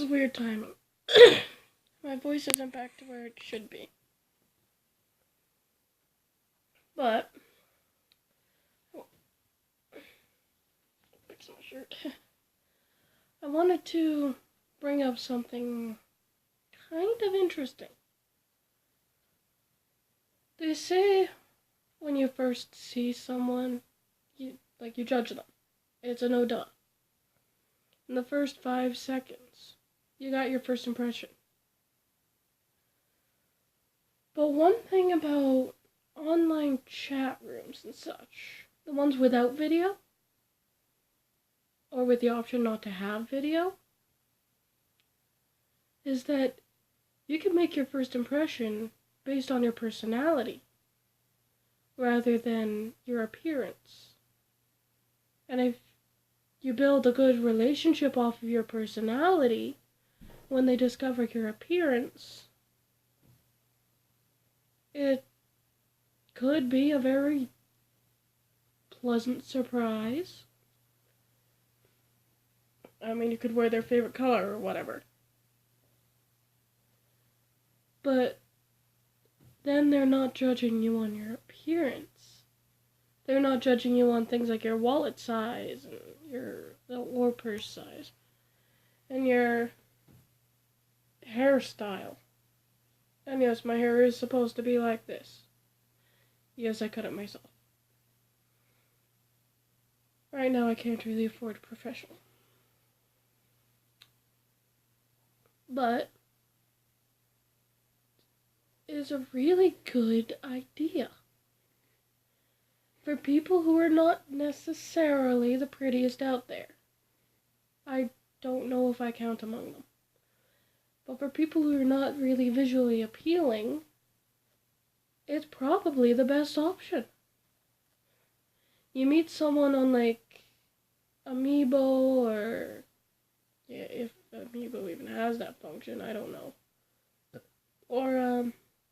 weird timing. My voice isn't back to where it should be. But fix my shirt. I wanted to bring up something kind of interesting. They say when you first see someone, you judge them. It's a no duh. In the first 5 seconds, you got your first impression. But one thing about online chat rooms and such, the ones without video, or with the option not to have video, is that you can make your first impression based on your personality rather than your appearance. And if you build a good relationship off of your personality, when they discover your appearance, it could be a very pleasant surprise. I mean, you could wear their favorite color or whatever. But then they're not judging you on your appearance. They're not judging you on things like your wallet size and or purse size and your hairstyle. And yes, my hair is supposed to be like this. Yes, I cut it myself. Right now, I can't really afford a professional. But it is a really good idea for people who are not necessarily the prettiest out there. I don't know if I count among them. But for people who are not really visually appealing, it's probably the best option. You meet someone on Amiibo or if Amiibo even has that function, I don't know. Or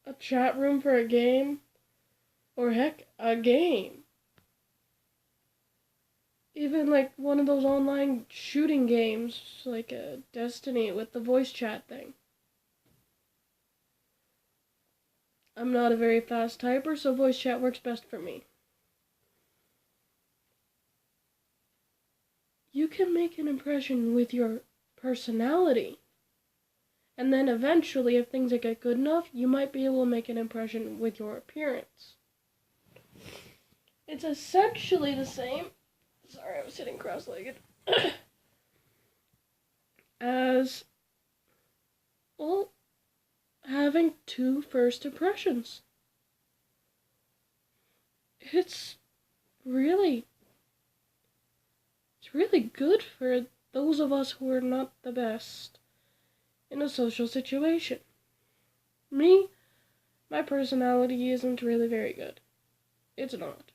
a chat room for a game, or heck, a game. Even one of those online shooting games, like a Destiny with the voice chat thing. I'm not a very fast typer, so voice chat works best for me. You can make an impression with your personality. And then eventually, if things get good enough, you might be able to make an impression with your appearance. It's essentially the same. Sorry, I was sitting cross-legged. As, well, having 2 first impressions. It's really good for those of us who are not the best in a social situation. Me, my personality isn't really very good. It's not.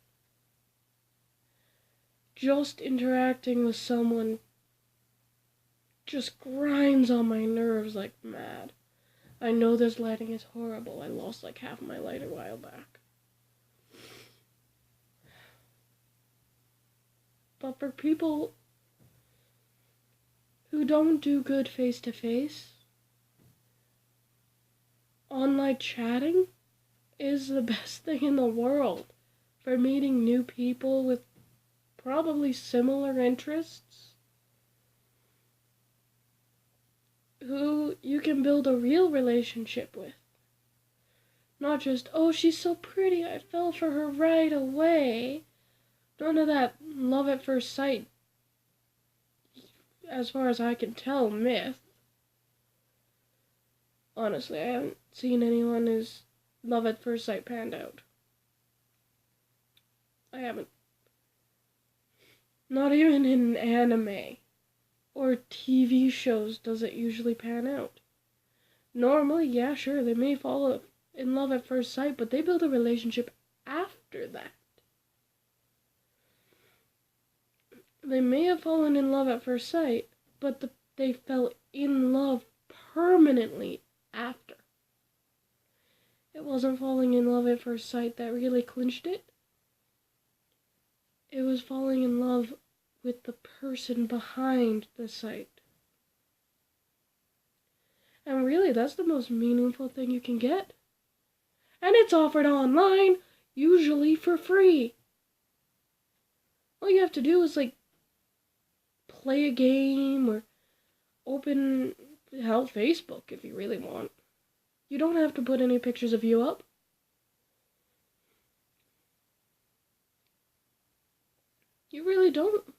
Just interacting with someone just grinds on my nerves like mad. I know this lighting is horrible. I lost half my light a while back. But for people who don't do good face-to-face, online chatting is the best thing in the world for meeting new people with probably similar interests who you can build a real relationship with. Not just, oh, she's so pretty, I fell for her right away. None of that love at first sight, as far as I can tell, myth. Honestly, I haven't seen anyone whose love at first sight panned out. I haven't. Not even in anime or TV shows does it usually pan out. Normally, yeah, sure, they may fall in love at first sight, but they build a relationship after that. They may have fallen in love at first sight, but they fell in love permanently after. It wasn't falling in love at first sight that really clinched it. It was falling in love with the person behind the sight. And really, that's the most meaningful thing you can get. And it's offered online, usually for free. All you have to do is, like, play a game or open, hell, Facebook if you really want. You don't have to put any pictures of you up. You really don't.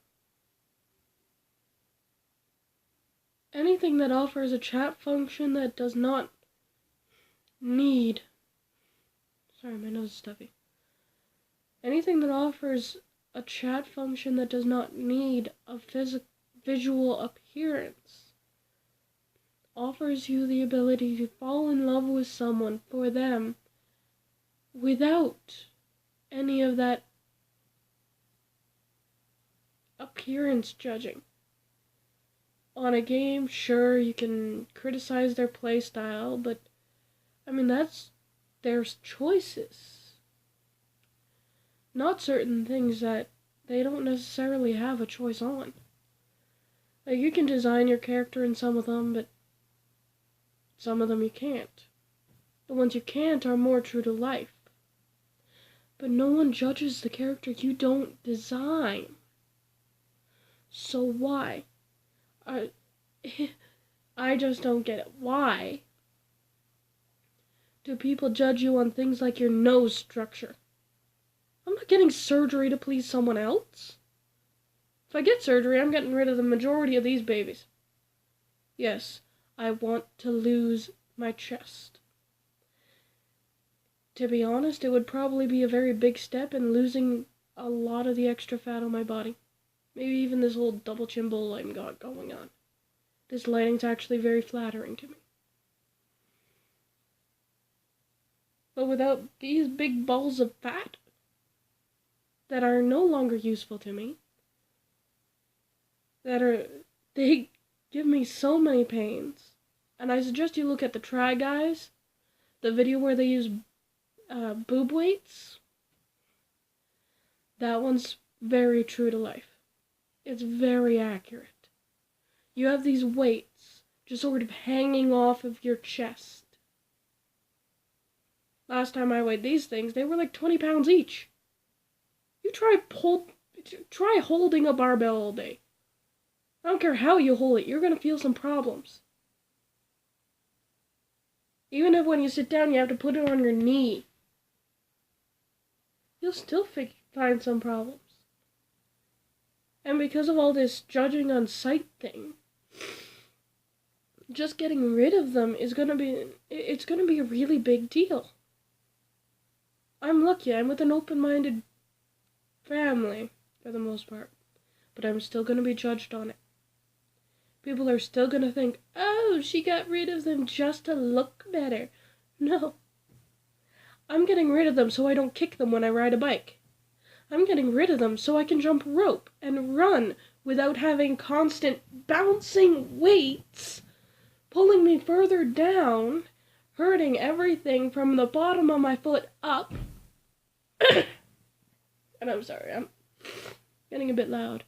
Anything that offers a chat function that does not need... Sorry, my nose is stuffy. Anything that offers a chat function that does not need a visual appearance offers you the ability to fall in love with someone for them without any of that appearance judging. On a game, sure, you can criticize their playstyle, but I mean, that's their choices. Not certain things that they don't necessarily have a choice on. Like, you can design your character in some of them, but some of them you can't. The ones you can't are more true to life. But no one judges the character you don't design. So why? I just don't get it. Why do people judge you on things like your nose structure? I'm not getting surgery to please someone else. If I get surgery, I'm getting rid of the majority of these babies. Yes, I want to lose my chest. To be honest, it would probably be a very big step in losing a lot of the extra fat on my body. Maybe even this whole double chin bowl I'm got going on. This lighting's actually very flattering to me. But without these big balls of fat that are no longer useful to me, they give me so many pains. And I suggest you look at the Try Guys, the video where they use boob weights. That one's very true to life. It's very accurate. You have these weights just sort of hanging off of your chest. Last time I weighed these things, they were like 20 pounds each. You try holding a barbell all day. I don't care how you hold it, you're going to feel some problems. Even if when you sit down you have to put it on your knee, you'll still find some problems. And because of all this judging on sight thing, just getting rid of them is going to be a really big deal. I'm lucky, I'm with an open-minded family, for the most part. But I'm still going to be judged on it. People are still going to think, oh, she got rid of them just to look better. No. I'm getting rid of them so I don't kick them when I ride a bike. I'm getting rid of them so I can jump rope and run without having constant bouncing weights pulling me further down, hurting everything from the bottom of my foot up. And I'm sorry, I'm getting a bit loud.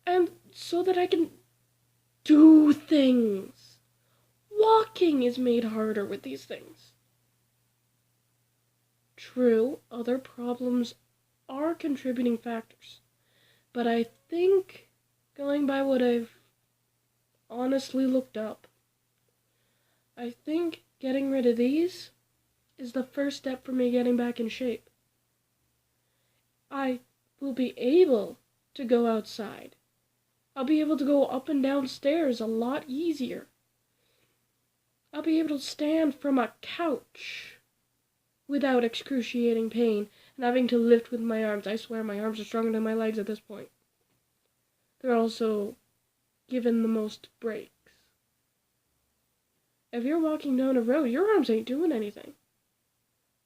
And so that I can do things. Walking is made harder with these things. True, other problems are contributing factors. But I think, going by what I've honestly looked up, I think getting rid of these is the first step for me getting back in shape. I will be able to go outside. I'll be able to go up and down stairs a lot easier. I'll be able to stand from a couch without excruciating pain and having to lift with my arms. I swear my arms are stronger than my legs at this point. They're also given the most breaks. If you're walking down a road, your arms ain't doing anything.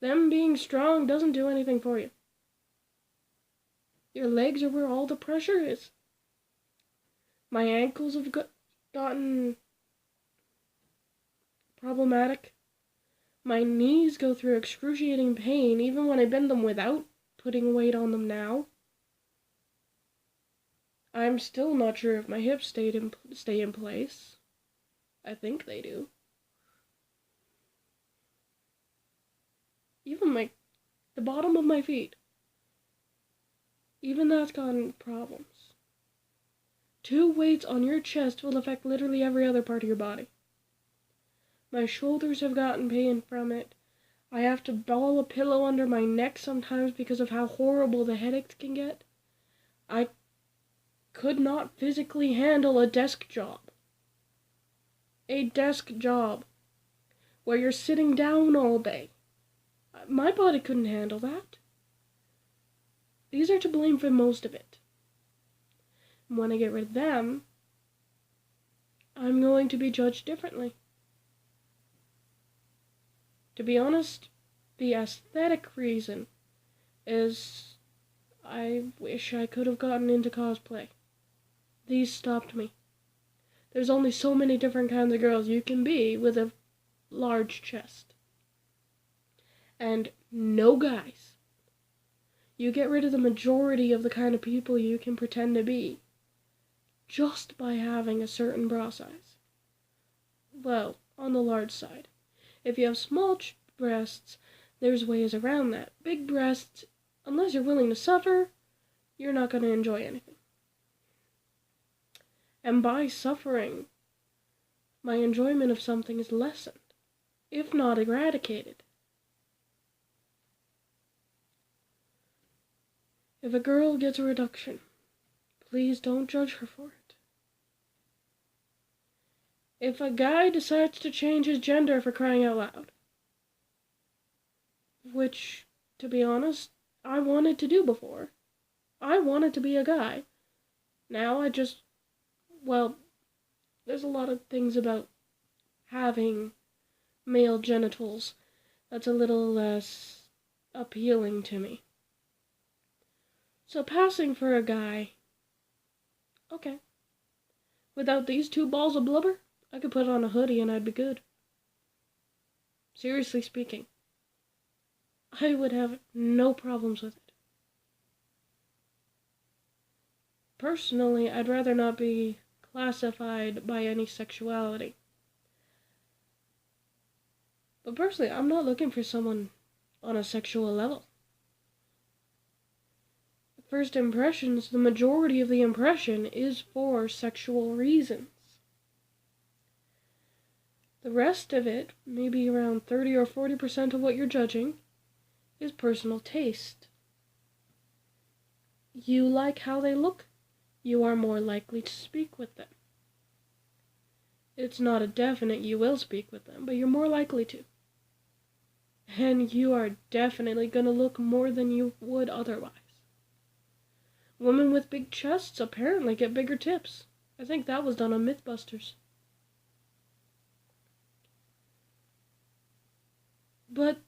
Them being strong doesn't do anything for you. Your legs are where all the pressure is. My ankles have gotten problematic. My knees go through excruciating pain even when I bend them without putting weight on them now. I'm still not sure if my hips stay in place. I think they do. Even the bottom of my feet. Even that's gotten problems. 2 weights on your chest will affect literally every other part of your body. My shoulders have gotten pain from it. I have to ball a pillow under my neck sometimes because of how horrible the headaches can get. I could not physically handle a desk job. A desk job where you're sitting down all day. My body couldn't handle that. These are to blame for most of it. And when I get rid of them, I'm going to be judged differently. To be honest, the aesthetic reason is I wish I could have gotten into cosplay. These stopped me. There's only so many different kinds of girls you can be with a large chest. And no guys. You get rid of the majority of the kind of people you can pretend to be just by having a certain bra size. Well, on the large side. If you have small breasts, there's ways around that. Big breasts, unless you're willing to suffer, you're not going to enjoy anything. And by suffering, my enjoyment of something is lessened, if not eradicated. If a girl gets a reduction, please don't judge her for it. If a guy decides to change his gender, for crying out loud, which, to be honest, I wanted to do before. I wanted to be a guy. Now there's a lot of things about having male genitals that's a little less appealing to me. So passing for a guy, okay. Without these 2 balls of blubber, I could put on a hoodie and I'd be good. Seriously speaking, I would have no problems with it. Personally, I'd rather not be classified by any sexuality. But personally, I'm not looking for someone on a sexual level. First impressions, the majority of the impression is for sexual reasons. The rest of it, maybe around 30 or 40% of what you're judging, is personal taste. You like how they look, you are more likely to speak with them. It's not a definite you will speak with them, but you're more likely to. And you are definitely going to look more than you would otherwise. Women with big chests apparently get bigger tips. I think that was done on Mythbusters. But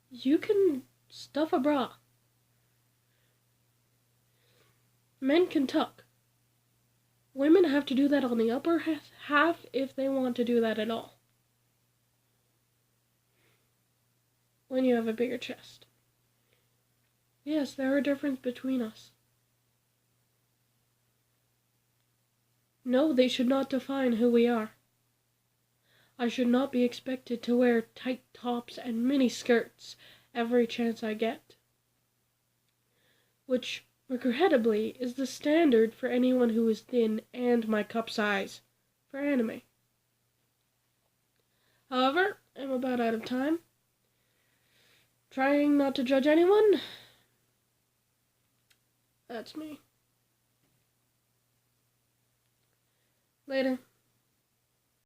you can stuff a bra. Men can tuck. Women have to do that on the upper half if they want to do that at all. When you have a bigger chest. Yes, there are differences between us. No, they should not define who we are. I should not be expected to wear tight tops and mini skirts every chance I get. Which, regrettably, is the standard for anyone who is thin and my cup size for anime. However, I'm about out of time. Trying not to judge anyone. That's me. Later.